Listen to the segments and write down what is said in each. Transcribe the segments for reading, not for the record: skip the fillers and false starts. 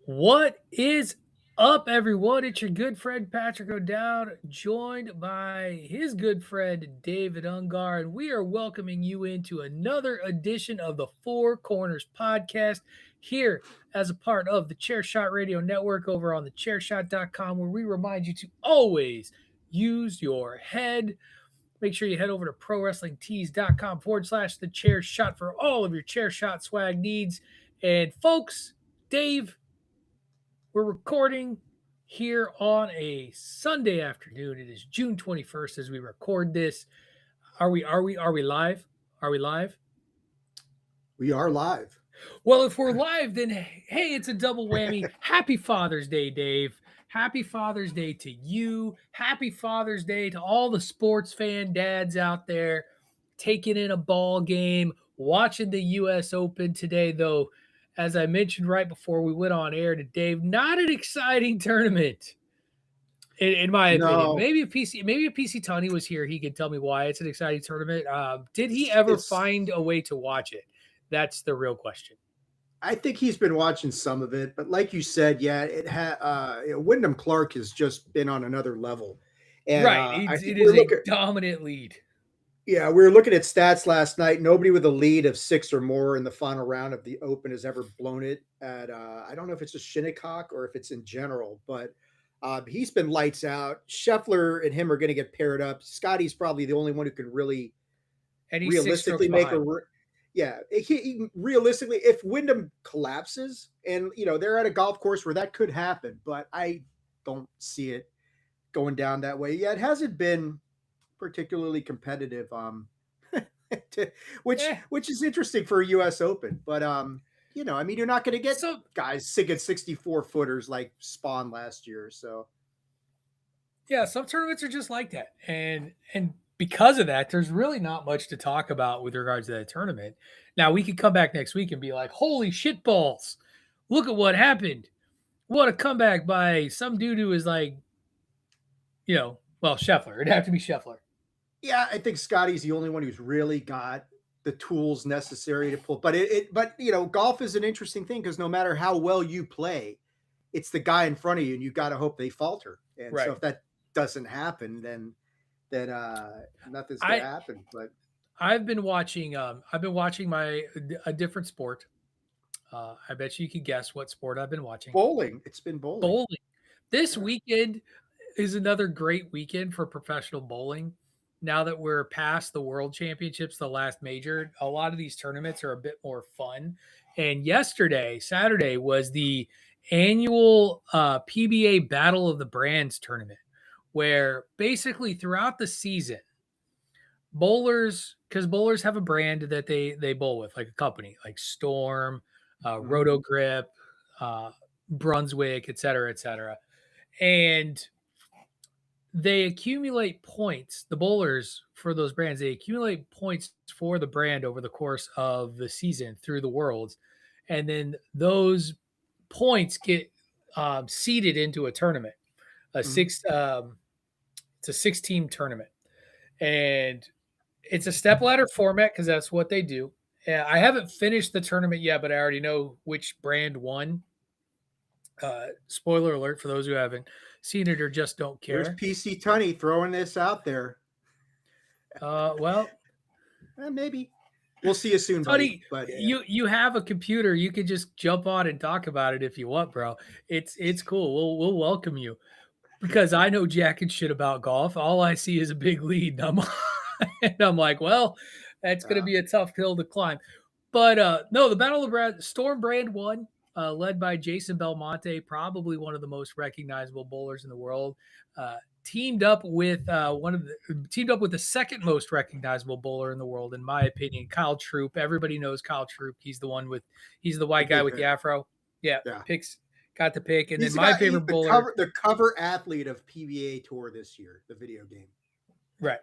What is up, everyone? It's your good friend Patrick O'Dowd, joined by his good friend David Ungar, and we are welcoming you into another edition of the Four Corners podcast here as a part of the Chairshot Radio Network over on thechairshot.com, where we remind you to always use your head. Make sure you head over to prowrestlingtees.com/slash the chair shot for all of your chair shot swag needs. And folks, Dave, we're recording here on a Sunday afternoon. It is June 21st as we record this. Are we live? Are we live? We are live. Well, if we're live, then hey, it's a double whammy. Happy Father's Day, Dave. Happy Father's Day to you. Happy Father's Day to all the sports fan dads out there taking in a ball game, watching the US Open today, though. As I mentioned right before we went on air to Dave, not an exciting tournament, in my opinion. No, Maybe if PC Tunney was here, he could tell me why it's an exciting tournament. Did he ever it's. find a way to watch it? That's the real question. I think he's been watching some of it, but like you said, yeah, Wyndham Clark has just been on another level, and Right. I It think is a dominant lead. we were looking at stats last night. Nobody with a lead of 6 or more in the final round of the Open has ever blown it. At I don't know if it's a Shinnecock or if it's in general, but he's been lights out. Scheffler and him are going to get paired up. Scotty's probably the only one who can really And he's six strokes realistically make behind. yeah, realistically, if Wyndham collapses, and they're at a golf course where that could happen, but I don't see it going down that way. Yeah, it hasn't been particularly competitive, which Eh. which is interesting for a U.S. Open. But I mean, you're not going to get So guys sinking 64 footers like Spawn last year. So yeah, some tournaments are just like that. And because of that, there's really not much to talk about with regards to that tournament. Now we could come back next week and be like, holy shit balls. Look at what happened. What a comeback by some dude who is like, well, Scheffler. It'd have to be Scheffler. yeah, I think Scotty's the only one who's really got the tools necessary to pull. But golf is an interesting thing because no matter how well you play, it's the guy in front of you, and you got to hope they falter. And so Right. if that doesn't happen, then nothing's going to I happen. But I've been watching a different sport. I bet you could guess what sport I've been watching. bowling, it's been bowling. Bowling. This Yeah. weekend is another great weekend for professional bowling. Now that we're past the World Championships, the last major, a lot of these tournaments are a bit more fun. And yesterday, Saturday, was the annual PBA Battle of the Brands tournament, where basically throughout the season, because bowlers have a brand that they bowl with, like a company, like Storm, Mhm. Roto Grip, uh, Brunswick, et cetera, et cetera. And they accumulate points, the bowlers for those brands, they accumulate points for the brand over the course of the season through the worlds. And then those points get seeded into a tournament, a Mhm. six, it's a 6 team tournament. And it's a step ladder format because that's what they do. I haven't finished the tournament yet, but I already know which brand won. Spoiler alert for those who haven't seen it or just don't There's care. PC Tunney throwing this out there. Well, Maybe we'll see you soon, buddy. Tony, But yeah. you have a computer. You can just jump on and talk about it if you want, bro. It's cool. We'll welcome you because I know jack and shit about golf. All I see is a big lead, and I'm like, well, that's gonna Uh, be a tough hill to climb. But no, the Battle of Storm Brand won, led by Jason Belmonte, probably one of the most recognizable bowlers in the world. Uh, teamed up with the second most recognizable bowler in the world, in my opinion, Kyle Troop. Everybody knows Kyle Troop. He's the the white guy big with the hitter. afro. Yeah, Yeah. got the pick. And then He's the my guy. He's favorite the bowler, cover athlete of PBA Tour this year, the video game. right?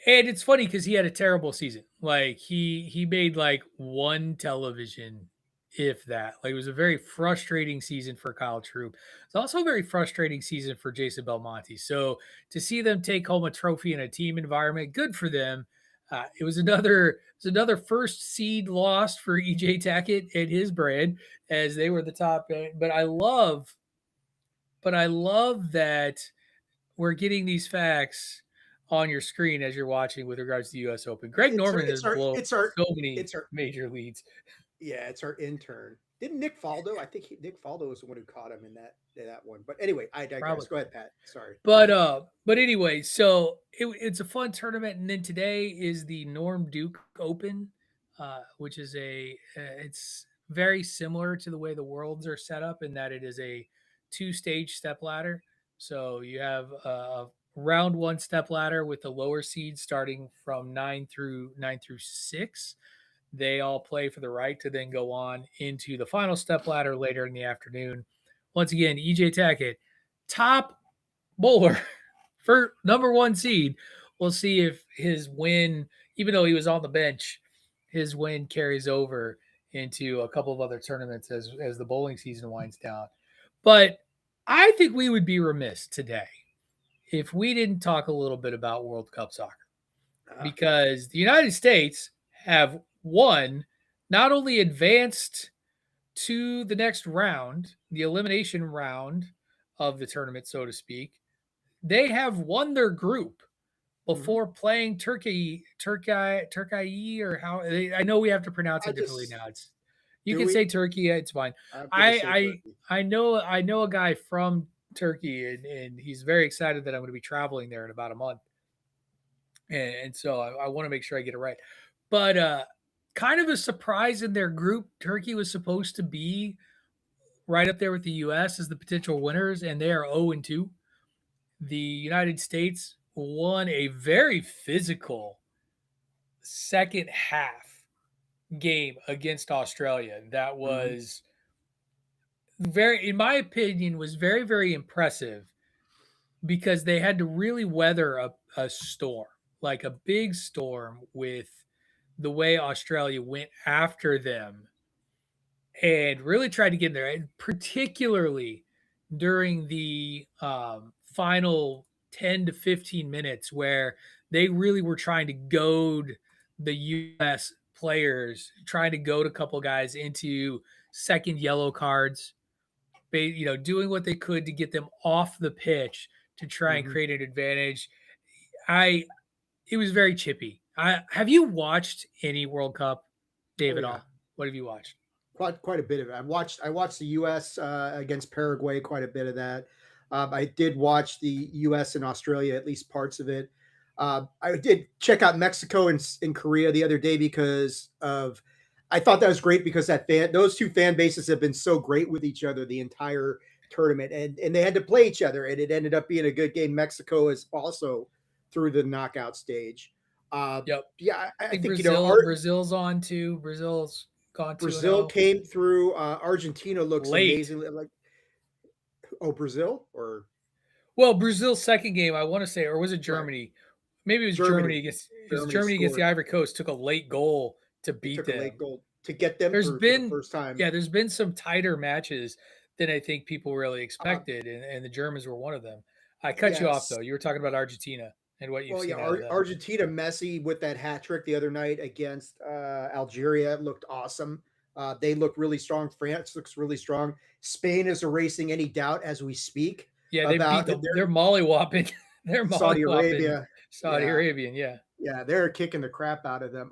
And it's funny because he had a terrible season. Like he made like one television, if that. Like it was a very frustrating season for Kyle Troop. It's also a very frustrating season for Jason Belmonte. So to see them take home a trophy in a team environment, good for them. It was another first seed loss for EJ Tackett and his brand as they were the top. But I love that we're getting these facts on your screen as you're watching with regards to the U.S. Open. Greg It's our Norman has it's our blown it's our so many it's our major leads. yeah, it's our intern. Didn't Nick Faldo? I think Nick Faldo was the one who caught him in that one. But anyway, I digress. Probably. Go ahead, Pat. Sorry. But anyway, so it's a fun tournament, and then today is the Norm Duke Open, which is it's very similar to the way the worlds are set up in that it is a two-stage step ladder. So you have a round one step ladder with the lower seeds starting from nine through six. They all play for the right to then go on into the final step ladder later in the afternoon. Once again, EJ Tackett, top bowler for number one seed. We'll see if his win, even though he was on the bench, his win carries over into a couple of other tournaments as the bowling season winds down. But I think we would be remiss today if we didn't talk a little bit about World Cup soccer Ah, because the United States have won, not only advanced to the next round, the elimination round of the tournament, so to speak, they have won their group mhm. before playing Turkey, or how I know we have to pronounce I it differently just now. It's you do can say we? Turkey, it's fine. I'm gonna say I turkey. I know a guy from Turkey, and he's very excited that I'm going to be traveling there in about a month, and so I want to make sure I get it right. But kind of a surprise in their group, Turkey was supposed to be right up there with the U.S. as the potential winners, and they are 0-2. The United States won a very physical second half game against Australia. That Mhm, was very, in my opinion, was very, very impressive because they had to really weather a storm, like a big storm with the way Australia went after them and really tried to get in there, and particularly during the final 10 to 15 minutes where they really were trying to goad the U.S. players, trying to goad a couple guys into second yellow cards, doing what they could to get them off the pitch to try and mhm. create an advantage. I It was very chippy. Have you watched any World Cup, Oh Dave, at yeah. all? What have you watched? Quite a bit of it. I watched the U.S. Against Paraguay. Quite a bit of that. I did watch the U.S. and Australia, at least parts of it. I did check out Mexico and Korea the other day because of. I thought that was great because those two fan bases have been so great with each other the entire tournament, and they had to play each other, and it ended up being a good game. Mexico is also through the knockout stage. Uh, Yep. yeah, I I think think Brazil's on too. Brazil's gone 2 and Brazil 0 came through. Argentina looks late. amazingly like Brazil or Well, Brazil's second game, I want to say, or was it right Germany? Maybe it was Germany Germany. against Germany the scored. Ivory Coast. Took a late goal to They beat took a late them. goal to get them There's through for the been first time. Yeah, there's been some tighter matches than I think people really Uh, expected, and the Germans were one of them. I cut you off yes. though. You were talking about Argentina and what you've Well, yeah, seen out of them. Argentina Messi with that hat trick the other night against Algeria looked awesome. They look really strong. France looks really strong. Spain is erasing any doubt as we speak Yeah, they beat about that. they're mollywhopping they're Saudi mollywhopping Arabia. Saudi Yeah, Arabian. Yeah, yeah, they're kicking the crap out of them.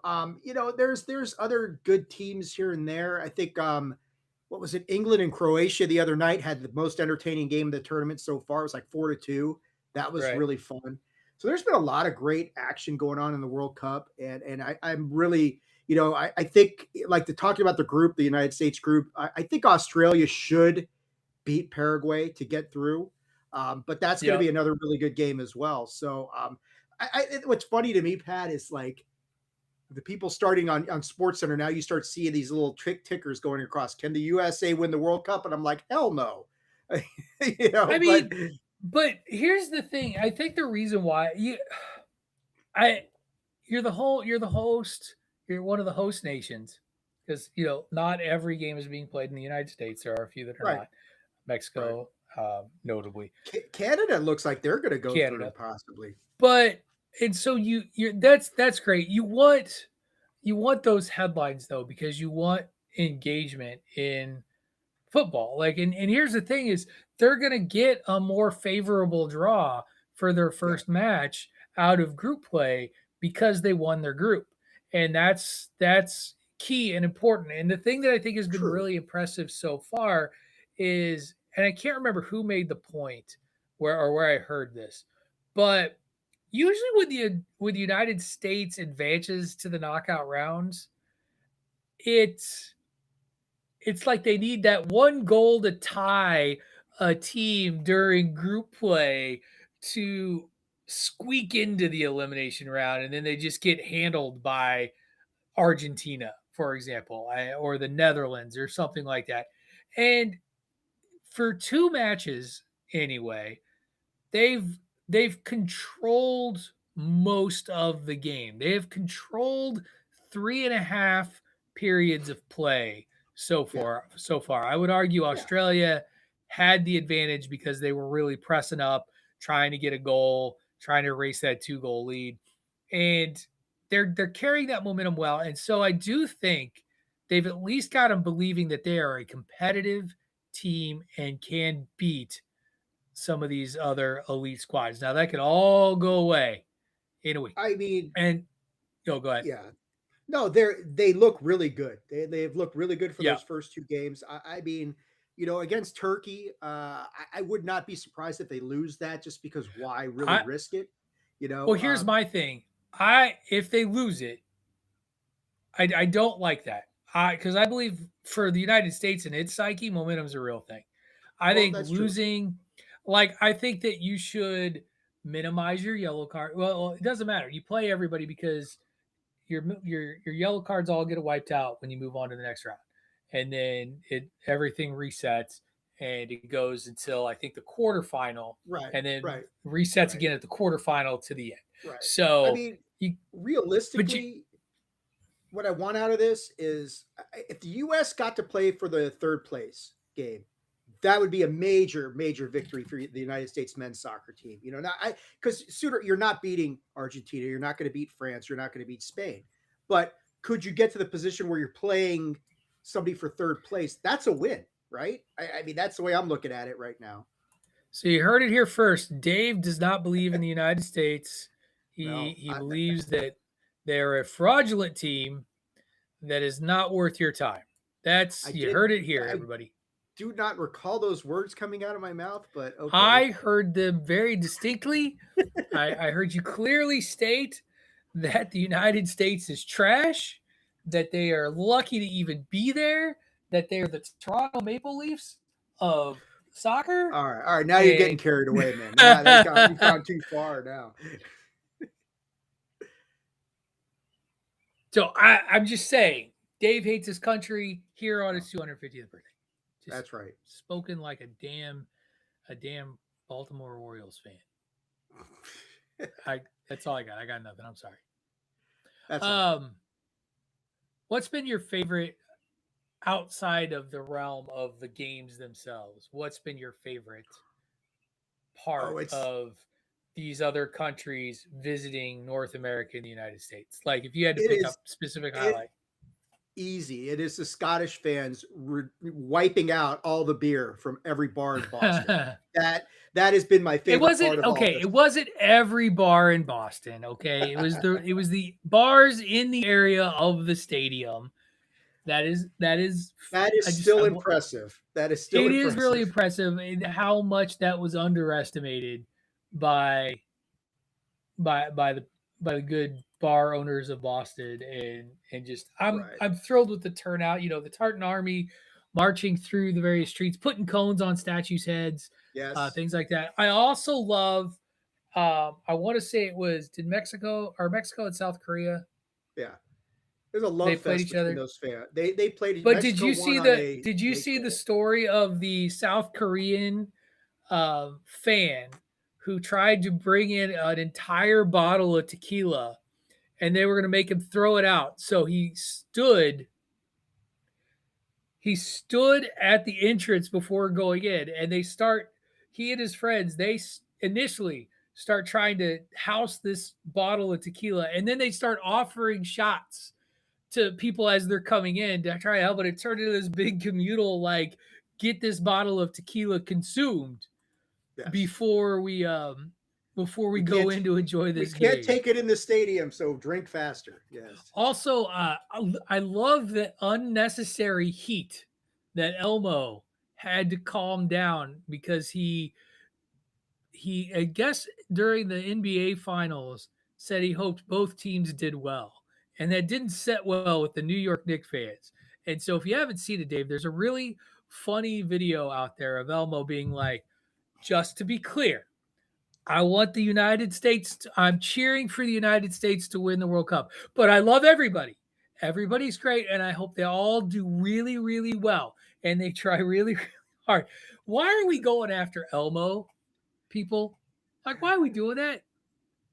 There's other good teams here and there. I think what was it? England and Croatia the other night had the most entertaining game of the tournament so far. It was like 4-2. That was right. really fun. So there's been a lot of great action going on in the World Cup, and I'm really, I think like the talking about the group, the United States group. I think Australia should beat Paraguay to get through. But that's going to be Yep. another really good game as well. So what's funny to me, Pat, is like the people starting on Sports Center now. You start seeing these little trick tickers going across. Can the USA win the World Cup? And I'm like, hell no, I But mean, but here's the thing. I think the reason why I you're the host. You're one of the host nations because not every game is being played in the United States. There are a few that are right, not. right. Mexico, notably Canada looks like they're going to go through Canada, possibly. but and so you're that's great. You want those headlines though because you want engagement in football. Like, and here's the thing is they're gonna get a more favorable draw for their Yeah, first match out of group play because they won their group. And that's key and important. And the thing that I think has been true. really impressive so far is, and I can't remember who made the point where I heard this, but usually when the United States advances to the knockout rounds, it's it's like they need that one goal to tie a team during group play to squeak into the elimination round, and then they just get handled by Argentina, for example, or the Netherlands or something like that. And for two matches anyway, they've they've controlled most of the game. They have controlled 3.5 periods of play so Yeah, far. So far, I would argue yeah. Australia had the advantage because they were really pressing up, trying to get a goal, trying to erase that 2-goal lead, and they're carrying that momentum well. And so I do think they've at least got them believing that they are a competitive team and can beat some of these other elite squads. Now that could all go away in a week. I mean, And go ahead. yeah. No, they look really good. They've looked really good for Yeah. those first two games. I mean, against Turkey, I would not be surprised if they lose that just because why really I risk it? You Well, know, here's my thing. I If they lose it, I don't like that. Because I believe for the United States and its psyche, momentum's a real thing. I well, think that's true. losing, like I think that you should minimize your yellow card. Well, it doesn't matter. You play everybody because your yellow cards all get wiped out when you move on to the next round, and then everything resets and it goes until I think the quarterfinal, Right, and then right, resets right, again at the quarterfinal to the end. right. I So mean, you, but you, realistically, what I want out of this is if the U.S. got to play for the third place game, that would be a major, major victory for the United States men's soccer team. Now because sooner you're not beating Argentina, you're not going to beat France, you're not going to beat Spain, but could you get to the position where you're playing somebody for third place? That's a win, right? I mean, that's the way I'm looking at it right now. so you heard it here first. Dave does not believe in the United States. He No, he believes that they're a fraudulent team that is not worth your time. I You did. heard it here, I everybody. do not recall those words coming out of my mouth, but okay. I heard them very distinctly. I heard you clearly state that the United States is trash, that they are lucky to even be there, that they are the Toronto Maple Leafs of soccer. All right, all right. Now you're getting And carried away, man. Now you've gone too far. Now, so I'm just saying, Dave hates his country here on no, his 250th birthday. Just that's right. spoken like a damn Baltimore Orioles fan. I That's all I got. I got nothing. I'm sorry. That's okay. Um, what's been your favorite outside of the realm of the games themselves? What's been your favorite Oh, part it's of these other countries visiting North America and the United States? Like if you had to it pick is up specific it highlight. easy. It is the Scottish fans wiping out all the beer from every bar in Boston. That that has been my It favorite wasn't part of all okay. this. It wasn't every bar in Boston. Okay, it was the bars in the area of the stadium. That is. That is I just still impressive. That is still It is really impressive. impressive how much that was underestimated by by the good bar owners of Boston, and just Right. I'm thrilled with the turnout. The Tartan Army marching through the various streets, putting cones on statues' heads, Yes. things like that. I also love. I want to say it was did Mexico and South Korea, Yeah. There's a they love played fest each between other. those fans. They played But did Mexico you won see on the a did you late see the goal. story of the South Korean fan who tried to bring in an entire bottle of tequila and they were going to make him throw it out? So he stood at the entrance before going in, and he and his friends, they initially start trying to house this bottle of tequila, and then they start offering shots to people as they're coming in to try to help it. It turned into this big communal, like, get this bottle of tequila consumed Yes. before we We go can't in to enjoy we this can't game. take it in the stadium, so drink faster. Yes. Also, I love the unnecessary heat that Elmo had to calm down because he I guess during the NBA finals said he hoped both teams did well. And that didn't set well with the New York Knicks fans. And so if you haven't seen it, Dave, there's a really funny video out there of Elmo being like, just to be clear, I want the United States. I'm cheering for the United States to win the World Cup, but I love everybody. Everybody's great, and I hope they all do really, really well, and they try really, really hard. Why are we going after Elmo, people? Like, why are we doing that?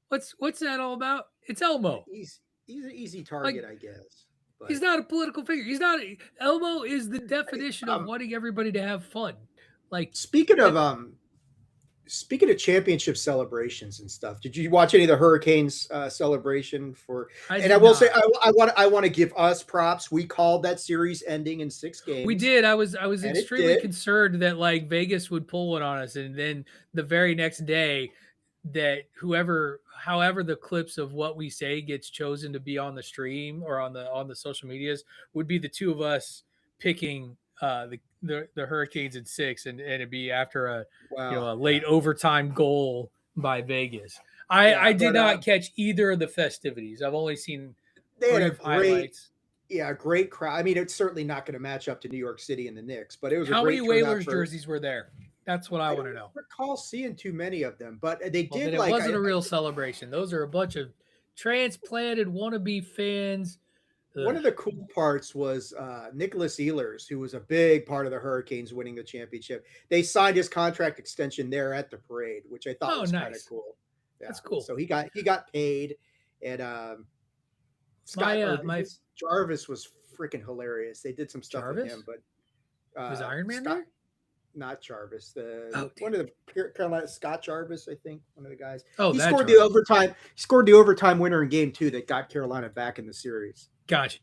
What's that all about? It's Elmo. He's an easy Like, target, I guess. he's But not a political figure. He's not. Elmo is the hey, definition of wanting everybody to have fun. Like, speaking of that, speaking of championship celebrations and stuff, did you watch any of the Hurricanes celebration for? I And I did will say, not. I want to give us props. We called that series ending in 6 We games, did. I was and it extremely did. concerned that like Vegas would pull one on us, and then the very next day, that however the clips of what we say gets chosen to be on the stream or on the social medias would be the two of us picking the Hurricanes in six, and it'd be after a Wow. a Yeah. late overtime goal by Vegas. I Yeah. did But not catch either of the festivities. I've only seen they had a brief great, highlights. yeah, great crowd. I mean, it's certainly not going to match up to New York City and the Knicks, but it was a How many great turnout Whalers for. jerseys were there? That's what I I want to don't know. recall seeing too many of them, but they Well, then did it like wasn't a real celebration. Those are a bunch of transplanted wannabe fans. one Ugh. of the cool parts was Nicholas Ehlers, who was a big part of the Hurricanes winning the championship. They signed his contract extension there at the parade, which I thought Oh, was kind of nice. cool. Yeah, That's cool. so he got paid, and Scott My or my his Jarvis was freaking hilarious. They did some stuff with him, Jarvis, but was Iron Man Scott, there? not Jarvis, Oh, damn. one of the Carolina Scott Jarvis, I think, one of the guys. Oh, He that scored the Jarvis. overtime. He scored the overtime winner in game 2 that got Carolina back in the series. Gotcha.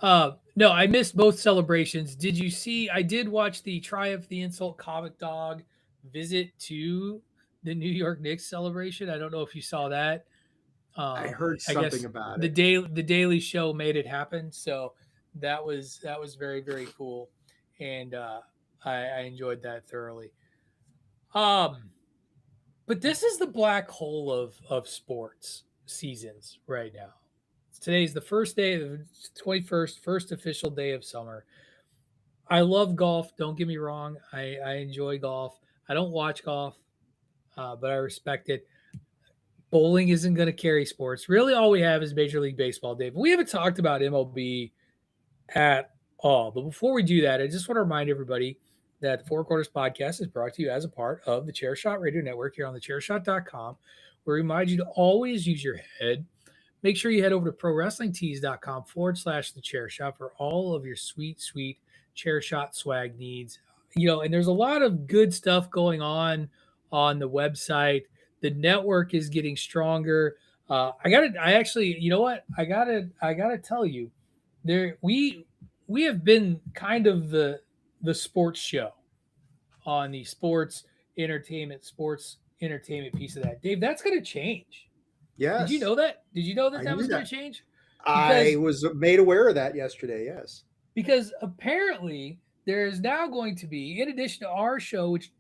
No, I missed both celebrations. Did you see? I did watch the Triumph the Insult comic dog visit to the New York Knicks celebration. I don't know if you saw that. I heard I something guess about the it. Daily Show made it happen. So that was very, very cool, and I enjoyed that thoroughly. Um, but this is the black hole of sports seasons right now. Today's the first day of the 21st, first official day of summer. I love golf. Don't get me wrong. I enjoy golf. I don't watch golf, but I respect it. Bowling isn't going to carry sports. Really, all we have is Major League Baseball, Dave. We haven't talked about MLB at all. But before we do that, I just want to remind everybody that the Four Quarters podcast is brought to you as a part of the Chairshot Radio Network here on thechairshot.com. We remind you to always use your head. Make sure you head over to prowrestlingtees.com/the chair shot for all of your sweet, sweet chair shot swag needs. And there's a lot of good stuff going on the website. The network is getting stronger. I actually, you know what? I gotta tell you, we have been kind of the sports show on the sports entertainment piece of that. Dave, that's gonna change. Did you Yes, know that? Did you know that I that knew was going that. to change? I Because was made aware of that yesterday. Yes. apparently there is now going to be, in addition to our show, which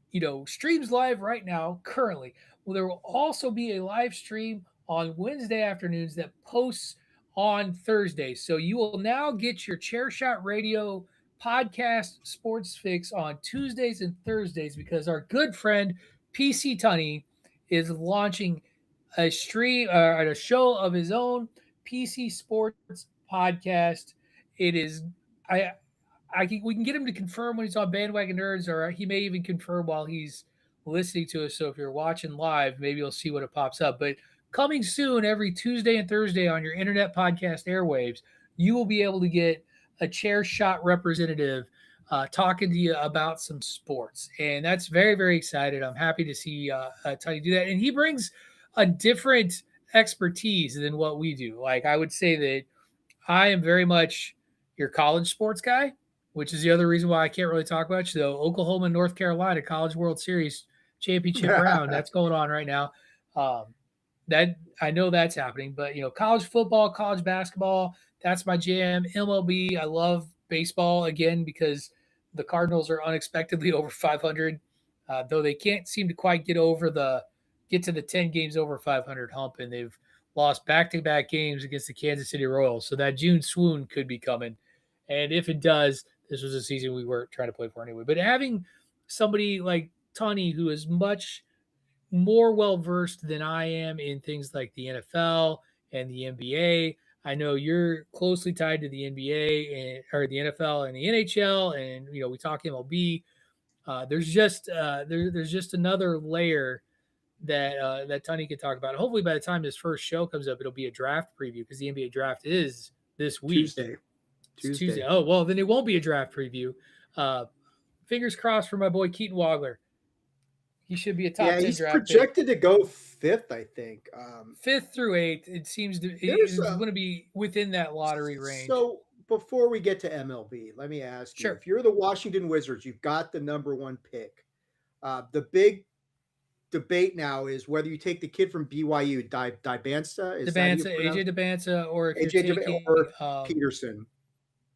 streams live right now currently, well, there will also be a live stream on Wednesday afternoons that posts on Thursdays. So you will now get your Chair Shot Radio podcast sports fix on Tuesdays and Thursdays because our good friend PC Tunney is launching a stream or a show of his own, PC Sports Podcast. It is I we can get him to confirm when he's on Bandwagon Nerds, or he may even confirm while he's listening to us. So if you're watching live, maybe you'll see what it pops up. But coming soon, every Tuesday and Thursday on your internet podcast airwaves, you will be able to get a chair shot representative talking to you about some sports, and that's very, very excited. I'm happy to see Tony do that, and he brings a different expertise than what we do. Like I would say that I am very much your college sports guy, which is the other reason why I can't really talk much. Though Oklahoma and North Carolina College World Series championship round that's going on right now. Um, that I know that's happening, but college football, college basketball, that's my jam. MLB, I love baseball again because the Cardinals are unexpectedly over 500, though they can't seem to quite get to the 10 games over 500 hump, and they've lost back-to-back games against the Kansas City Royals. So that June swoon could be coming, and if it does, this was a season we weren't trying to play for anyway. But having somebody like Tony, who is much more well versed than I am in things like the NFL and the NBA. I know you're closely tied to the NBA and or the NFL and the NHL, and we talk MLB. There's just another layer that Tony could talk about. Hopefully, by the time this first show comes up, it'll be a draft preview because the NBA draft is this week. Tuesday. It's Tuesday. Oh well, then it won't be a draft preview. Uh, Fingers crossed for my boy Keaton Wagler. He should be a top 10 he's draft pick. projected to go fifth, I think. Fifth through eighth, it seems There's it's going to be within that lottery range. So before we get to MLB, let me ask you: Sure. if you're the Washington Wizards, you've got the number one pick. The big debate now is whether you take the kid from BYU, Dibansa, is that how you Debanza, pronounce AJ Debanza, or if AJ you're taking or Peterson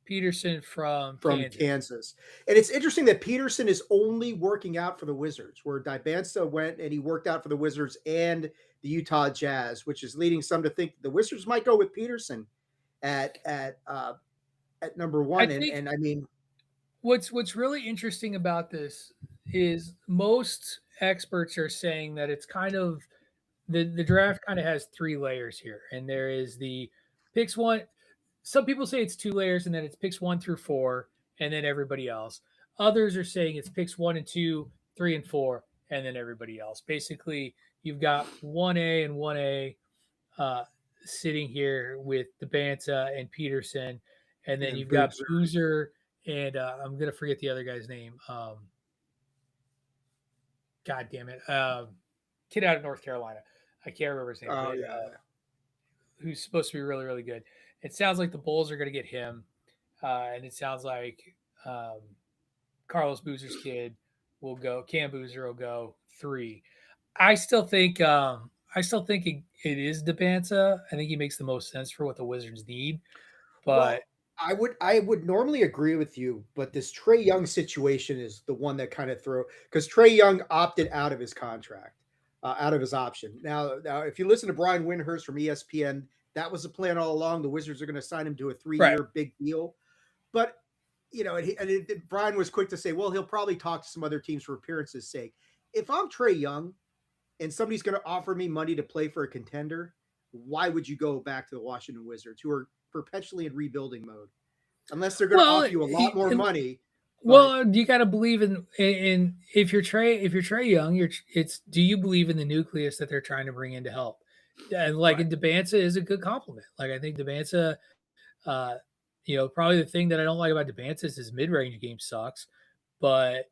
Peterson from from Kansas. Kansas. And it's interesting that Peterson is only working out for the Wizards, where Dibansa went and he worked out for the Wizards and the Utah Jazz, which is leading some to think the Wizards might go with Peterson at number one. And I mean, What's really interesting about this is most experts are saying that it's kind of the draft kind of has three layers here, and there is the picks one. Some people say it's two layers, and then it's picks 1 through 4, and then everybody else. Others are saying it's picks 1 and 2, 3 and 4, and then everybody else. Basically, you've got 1A and 1A uh, sitting here with Debanza and Peterson, and then and you've got Boozer. Boozer and I'm gonna forget the other guy's name. God damn it, kid out of North Carolina. I can't remember his name. Oh But, yeah. who's supposed to be really, really good. It sounds like the Bulls are going to get him, and it sounds like um, Carlos Boozer's kid will go. Cam Boozer will go 3. I still think. I still think it is Debanza. I think he makes the most sense for what the Wizards need. But Well, I would normally agree with you, but this Trey Young situation is the one that kind of throw because Trey Young opted out of his contract, out of his option. Now, if you listen to Brian Windhurst from ESPN, that was the plan all along. The Wizards are going to sign him to a 3-year right. big deal, but Brian was quick to say, well, he'll probably talk to some other teams for appearances' sake. If I'm Trey Young and somebody's going to offer me money to play for a contender, why would you go back to the Washington Wizards, who are perpetually in rebuilding mode? Unless they're going to offer you a lot more money. Well, you got to believe in if you're Trey Young, it's do you believe in the nucleus that they're trying to bring in to help? And like Right. Debanza is a good compliment. Like I think Debanza, uh, probably the thing that I don't like about Debanza is his mid-range game sucks, but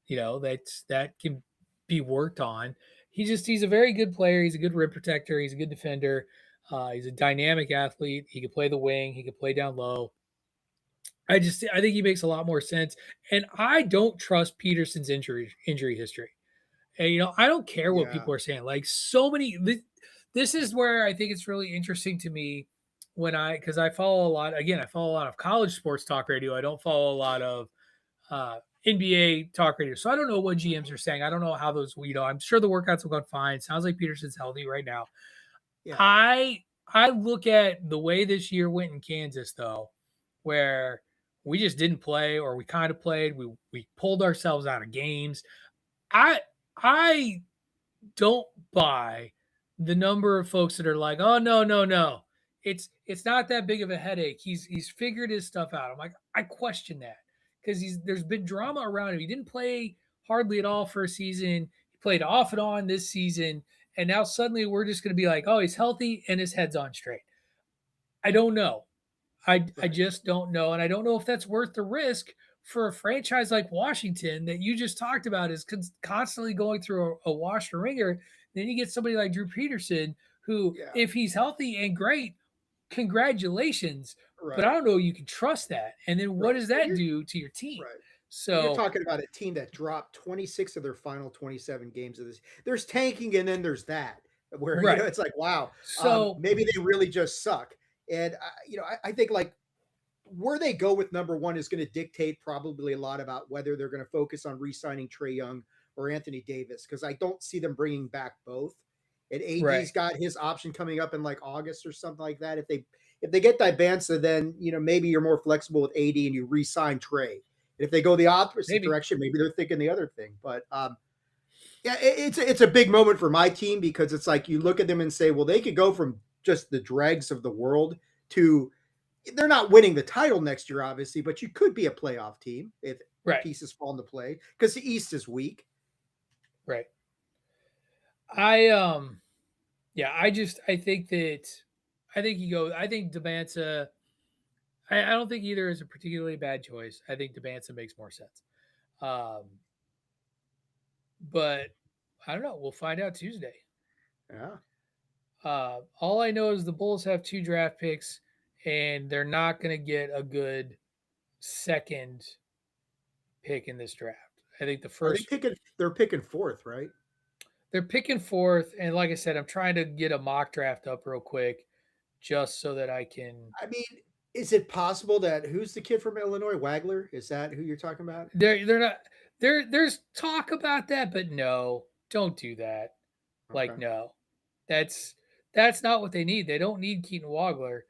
that can be worked on. He's a very good player. He's a good rim protector. He's a good defender. He's a dynamic athlete. He can play the wing. He can play down low. I think he makes a lot more sense. And I don't trust Peterson's injury history. And I don't care what Yeah. people are saying. Like so many this is where I think it's really interesting to me because I follow a lot again, I follow a lot of college sports talk radio. I don't follow a lot of NBA talk radio. So I don't know what GMs are saying. I don't know how those, I'm sure the workouts have gone fine. Sounds like Peterson's healthy right now. Yeah. I look at the way this year went in Kansas though, where we just didn't play or we kind of played. We pulled ourselves out of games. I don't buy the number of folks that are like, "Oh no, no, no. It's not that big of a headache. He's figured his stuff out." I'm like, I question that because there's been drama around him. He didn't play hardly at all for a season. He played off and on this season, and now suddenly we're just going to be like, "Oh, he's healthy and his head's on straight." I don't know. I Right. just don't know, and I don't know if that's worth the risk for a franchise like Washington that you just talked about is constantly going through a wash and ringer. Then you get somebody like Drew Peterson, who, Yeah, if he's healthy and great, congratulations. But I right, don't know you can trust that. And then what right. does Well, that do to your team? right. Well, you're So talking about a team that dropped 26 of their final 27 games of this. There's tanking, and then there's that, where right. it's like, wow, So maybe they really just suck. And I think like where they go with number one is going to dictate probably a lot about whether they're going to focus on re-signing Trey Young or Anthony Davis, because I don't see them bringing back both. And right. AD's got his option coming up in like August or something like that. If they get Dibansa, then maybe you're more flexible with AD and you re-sign Trey. And if they go the opposite Maybe. direction, maybe they're thinking the other thing. But yeah, it's a big moment for my team, because it's like you look at them and say, well, they could go from just the dregs of the world to, they're not winning the title next year, obviously, but you could be a playoff team if Right. pieces fall into play, because the East is weak. Right. I yeah, I think that I think Debanza I don't think either is a particularly bad choice. I think Debanza makes more sense. Um but I don't know. We'll find out Tuesday. Yeah. All I know is the Bulls have 2 draft picks, and they're not going to get a good second pick in this draft. I think the Are they first picking? They're picking fourth, right? they're picking fourth, and like I said, I'm trying to get a mock draft up real quick just so that I can. I mean, is it possible that, who's the kid from Illinois? Wagler? Is that who you're talking about? They're not there's talk about that, but no, don't do that. Like Okay. no, that's that's not what they need. They don't need Keaton Wagler.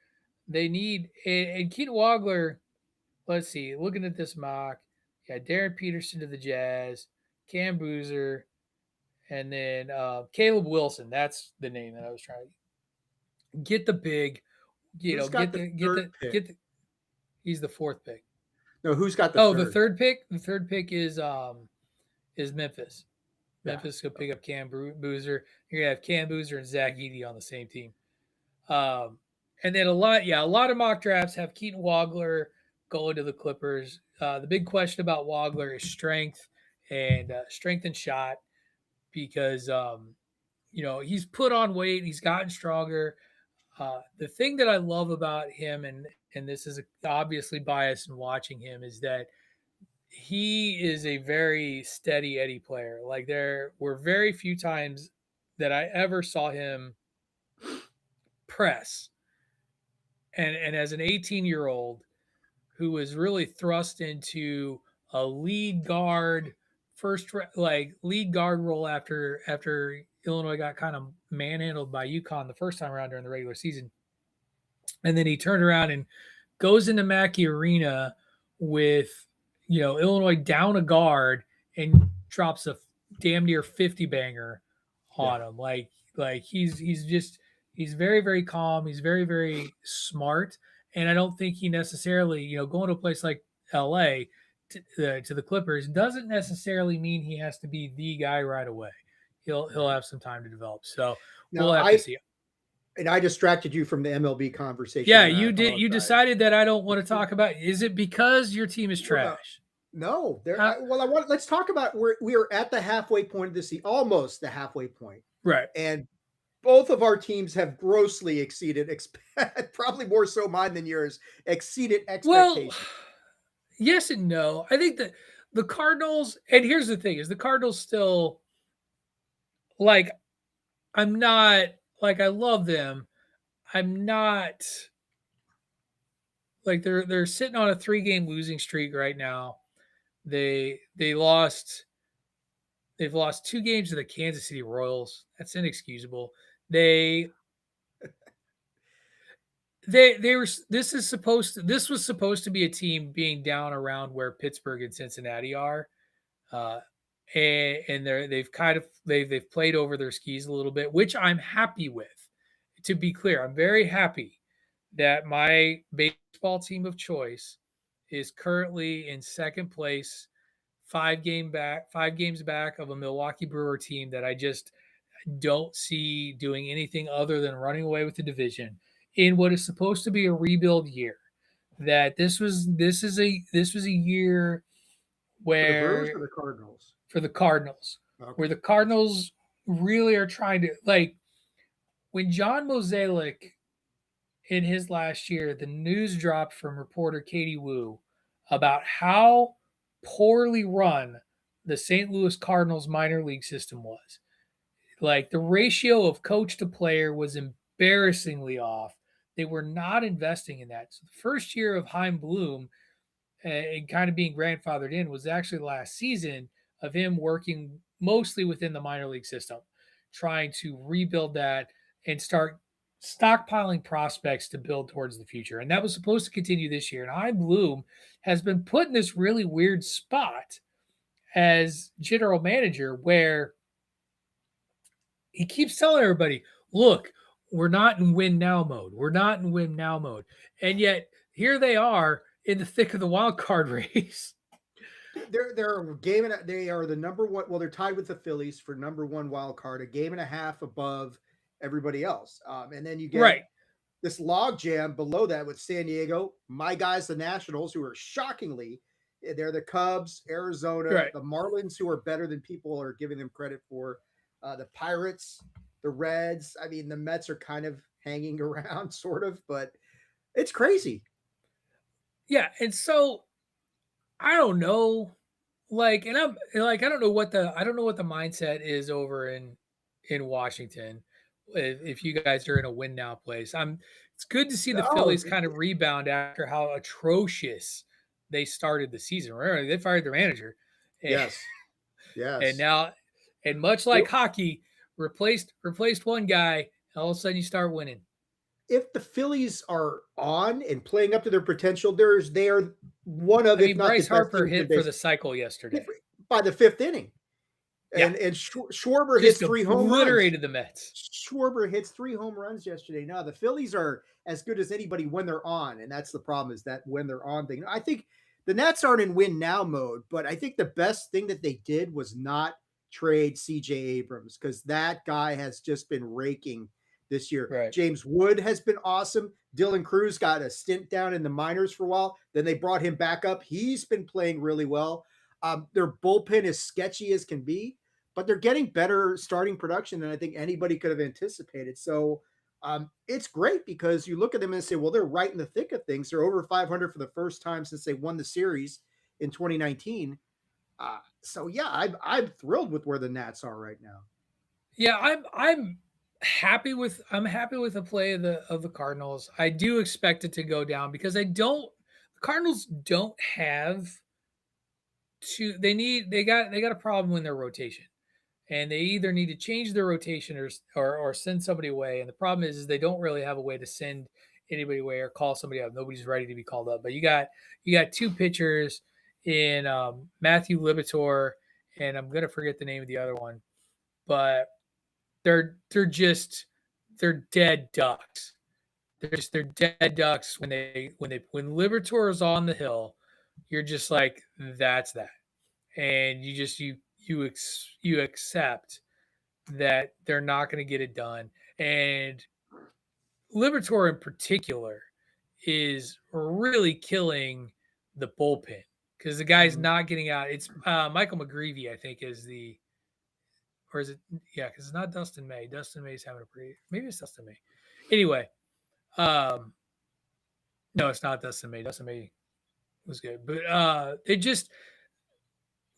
They need and Keaton Wagler. Let's see. Looking at this mock, yeah, Darren Peterson to the Jazz, Cam Boozer, and then Caleb Wilson. That's the name that I was trying to get. The big, Who's got the third pick? get the. He's the fourth pick. No, who's got the Oh, the third? third pick. The third pick is Memphis. Yeah. Memphis could pick Okay. up Cam Boozer. You're gonna have Cam Boozer and Zach Edey on the same team. Um, and then a lot of mock drafts have Keaton Wagler going to the Clippers. The big question about Wagler is strength and shot, because he's put on weight, he's gotten stronger. The thing that I love about him, and this is obviously biased in watching him, is that he is a very steady Eddie player. Like there were very few times that I ever saw him press. And as an 18-year-old who was really thrust into a lead guard like lead guard role after Illinois got kind of manhandled by UConn the first time around during the regular season, and then he turned around and goes into Mackey Arena with Illinois down a guard and drops a damn near 50 banger Yeah. on him. Like he's very very calm. He's very very smart, and I don't think he necessarily going to a place like L.A. To the Clippers doesn't necessarily mean he has to be the guy right away. He'll Right. have some time to develop. So Now we'll have to I see. and I distracted you from the MLB conversation Yeah, there. I you did. You apologize. decided that I don't want to talk about. Is it because your team is Well, trash? no, there. Huh? Well, I want. Let's talk about we are at the halfway point of the season, almost the halfway point, Right. and both of our teams have grossly exceeded, probably more so mine than yours, exceeded Well, expectations. yes and no. I think that the Cardinals, and here's the thing: is the Cardinals still like? I'm not like I love them. I'm not like they're sitting on a 3 game losing streak right now. They lost. They've lost 2 games to the Kansas City Royals. That's inexcusable. They they were this was supposed to be a team being down around where Pittsburgh and Cincinnati are, uh, and they've played over their skis a little bit, which I'm happy with. To be clear, I'm very happy that my baseball team of choice is currently in second place, 5 games back of a Milwaukee Brewer team that I just don't see doing anything other than running away with the division in what is supposed to be a rebuild year. that this was a year For the Brewers or where the Cardinals? for the Cardinals, Okay, where the gotcha. Cardinals really are trying to like when John Mozeliak in his last year, the news dropped from reporter Katie Wu about how poorly run the St. Louis Cardinals minor league system was. Like the ratio of coach to player was embarrassingly off. They were not investing in that. So the first year of Heim Bloom and kind of being grandfathered in was actually last season of him working mostly within the minor league system, trying to rebuild that and start stockpiling prospects to build towards the future. And that was supposed to continue this year. And Heim Bloom has been put in this really weird spot as general manager where he keeps telling everybody, look, we're not in win now mode. We're not in win now mode. And yet here they are in the thick of the wild card race. They're a game and they are the number one. Well, they're tied with the Phillies for number one wild card, a game and a half above everybody else. And then you get Right. this log jam below that with San Diego, my guys, the Nationals, who are shockingly, they're the Cubs, Arizona, Right. the Marlins, who are better than people are giving them credit for, the Pirates, the Reds. I mean, the Mets are kind of hanging around, sort of, but it's crazy. Yeah. And so I don't know. Like, and I'm like, I don't know what the mindset is over in Washington. If you guys are in a win now place, it's good to see the Oh, Phillies kind of rebound after how atrocious they started the season. Remember, they fired their manager. yes, And yes. now, and much like hockey, replaced one guy, and all of a sudden you start winning. If the Phillies are on and playing up to their potential, they are one of, I if mean, not the Bryce best Harper teams in hit for the baseball. cycle yesterday. By the fifth inning, Yeah, and Schwarber hits just three home runs. obliterated the Mets. Schwarber hits three home runs yesterday. Now the Phillies are as good as anybody when they're on, and that's the problem is that when they're on thing. I think the Nats aren't in win now mode, but I think the best thing that they did was not trade CJ Abrams because that guy has just been raking this year. Right. James Wood has been awesome. Dylan Cruz got a stint down in the minors for a while. Then they brought him back up. He's been playing really well. Their bullpen is sketchy as can be, but they're getting better starting production than I think anybody could have anticipated. So it's great because you look at them and say, well, they're right in the thick of things. They're over 500 for the first time since they won the series in 2019. So yeah, I'm thrilled with where the Nats are right now. Yeah, I'm happy with the play of the Cardinals. I do expect it to go down because the Cardinals don't have they got a problem in their rotation. And they either need to change their rotation or send somebody away. And the problem is they don't really have a way to send anybody away or call somebody up. Nobody's ready to be called up. But you got two pitchers in Matthew Libator, and I'm gonna forget the name of the other one, but they're dead ducks. They're dead ducks when Libator is on the hill. You're just like that's that, and you accept that they're not going to get it done. And Libertor in particular is really killing the bullpen because the guy's Mhm. not getting out. It's Michael McGreevy, I think, is the or is it? Yeah, because it's not Dustin May. Dustin May's having a pretty. Maybe it's Dustin May. Anyway, um, no, it's not Dustin May. Dustin May was good, but it just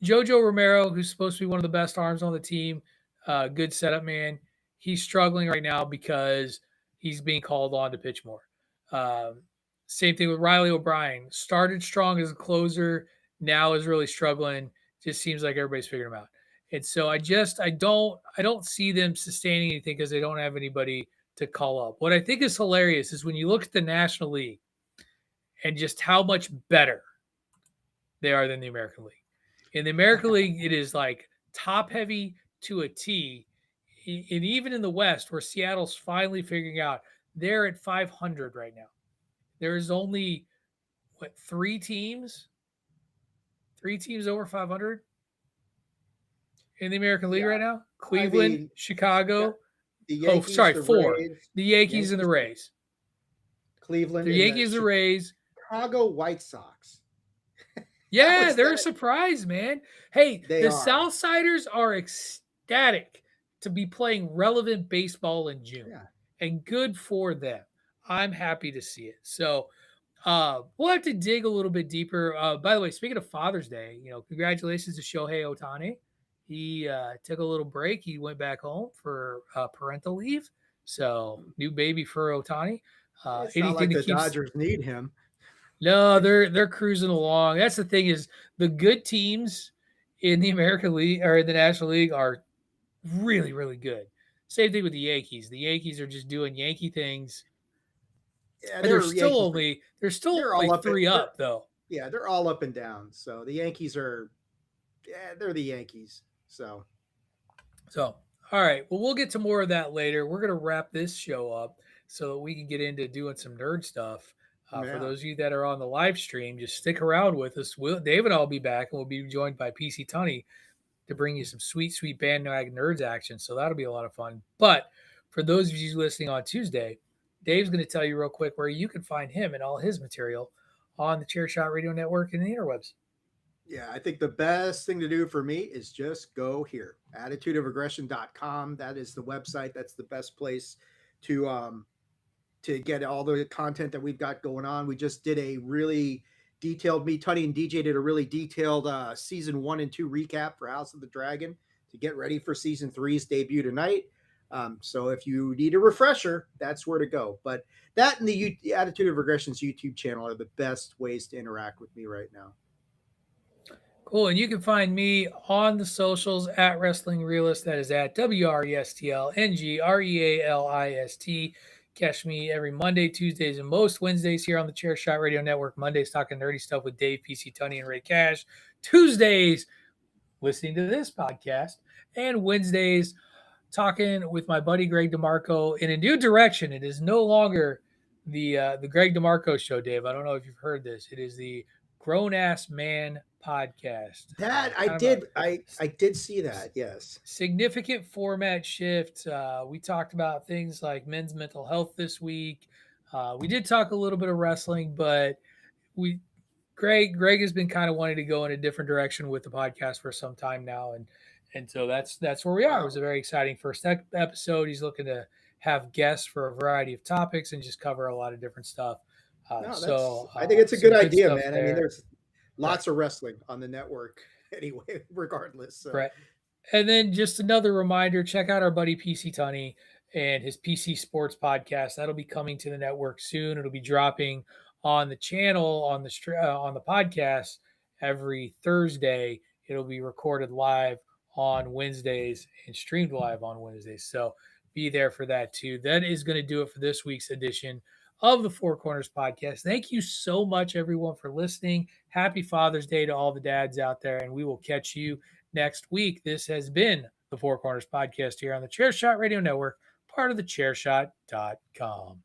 Jojo Romero, who's supposed to be one of the best arms on the team, good setup man. He's struggling right now because he's being called on to pitch more. Um, Same thing with Riley O'Brien. Started strong as a closer, now is really struggling. Just seems like everybody's figuring him out. And so I don't see them sustaining anything because they don't have anybody to call up. What I think is hilarious is when you look at the National League and just how much better they are than the American League. In the American League, it is like top heavy to a T. And even in the West, where Seattle's finally figuring out, they're at 500 right now. There is only what three teams over 500 in the American League Yeah, right now. I Cleveland, mean, yeah, Chicago. the Oh, Yankees, sorry, the four. Rays, The Yankees and the Yankees, Rays. Cleveland, The and the Yankees, the Rays, Chicago White Sox. How Yeah, is they're a that? surprise, man. Hey, They the are. Southsiders are ecstatic to be playing relevant baseball in June, Yeah. and good for them. I'm happy to see it. So, we'll have to dig a little bit deeper. By the way, speaking of Father's Day, congratulations to Shohei Ohtani. He took a little break. He went back home for parental leave. So, new baby for Ohtani. It's not Anything like that the keeps Dodgers need him. no, they're cruising along. That's the thing is the good teams in the American League or in the National League are really, really good. Same thing with the Yankees. The Yankees are just doing Yankee things. Yeah, And they're Yankees. they're still They're only all up. three They're up though. yeah, they're all up and down. So the Yankees are. Yeah, they're the Yankees. So So, all right. Well, we'll get to more of that later. We're going to wrap this show up so that we can get into doing some nerd stuff. For yeah. those of you that are on the live stream, just stick around with us. Dave and I will be back, and we'll be joined by PC Tunney to bring you some sweet, sweet bandwagon nerds action. So that'll be a lot of fun. But for those of you listening on Tuesday, Dave's going to tell you real quick where you can find him and all his material on the Chairshot Radio Network and the interwebs. Yeah, I think the best thing to do for me is just go here. Attitudeofaggression.com. That is the website. That's the best place to get all the content that we've got going on. We just did a really detailed, me, Tunney, and DJ did a really detailed season 1 and 2 recap for House of the Dragon to get ready for season 3's debut tonight. So if you need a refresher, that's where to go. But that and the Attitude of Regression's YouTube channel are the best ways to interact with me right now. Cool. And you can find me on the socials at Wrestling Realist. That is at WRESTLNGREALIST. Catch me every Monday, Tuesdays, and most Wednesdays here on the Chair Shot Radio Network. Mondays talking nerdy stuff with Dave, PC, Tunney, and Ray Cash. Tuesdays listening to this podcast. And Wednesdays talking with my buddy Greg DeMarco in a new direction. It is no longer the Greg DeMarco show, Dave. I don't know if you've heard this. It is the Grown Ass Man podcast. That I Kind of a did. I did see that. Yes. significant format shift. We talked about things like men's mental health this week. We did talk a little bit of wrestling, but we Greg has been kind of wanting to go in a different direction with the podcast for some time now, and so that's where we are. It was Wow. a very exciting first episode. He's looking to have guests for a variety of topics and just cover a lot of different stuff. No, So I think it's a good some good idea, stuff man. I mean, there. there's Right, lots of wrestling on the network anyway, regardless. So right. And then just another reminder: check out our buddy PC Tunney and his PC Sports podcast. That'll be coming to the network soon. It'll be dropping on the channel on the podcast every Thursday. It'll be recorded live on Wednesdays and streamed live on Wednesdays. So be there for that too. That is going to do it for this week's edition of the Four Corners podcast. Thank you so much, everyone, for listening. Happy Father's Day to all the dads out there, and we will catch you next week. This has been the Four Corners podcast here on the Chairshot Radio Network, part of the Chairshot.com.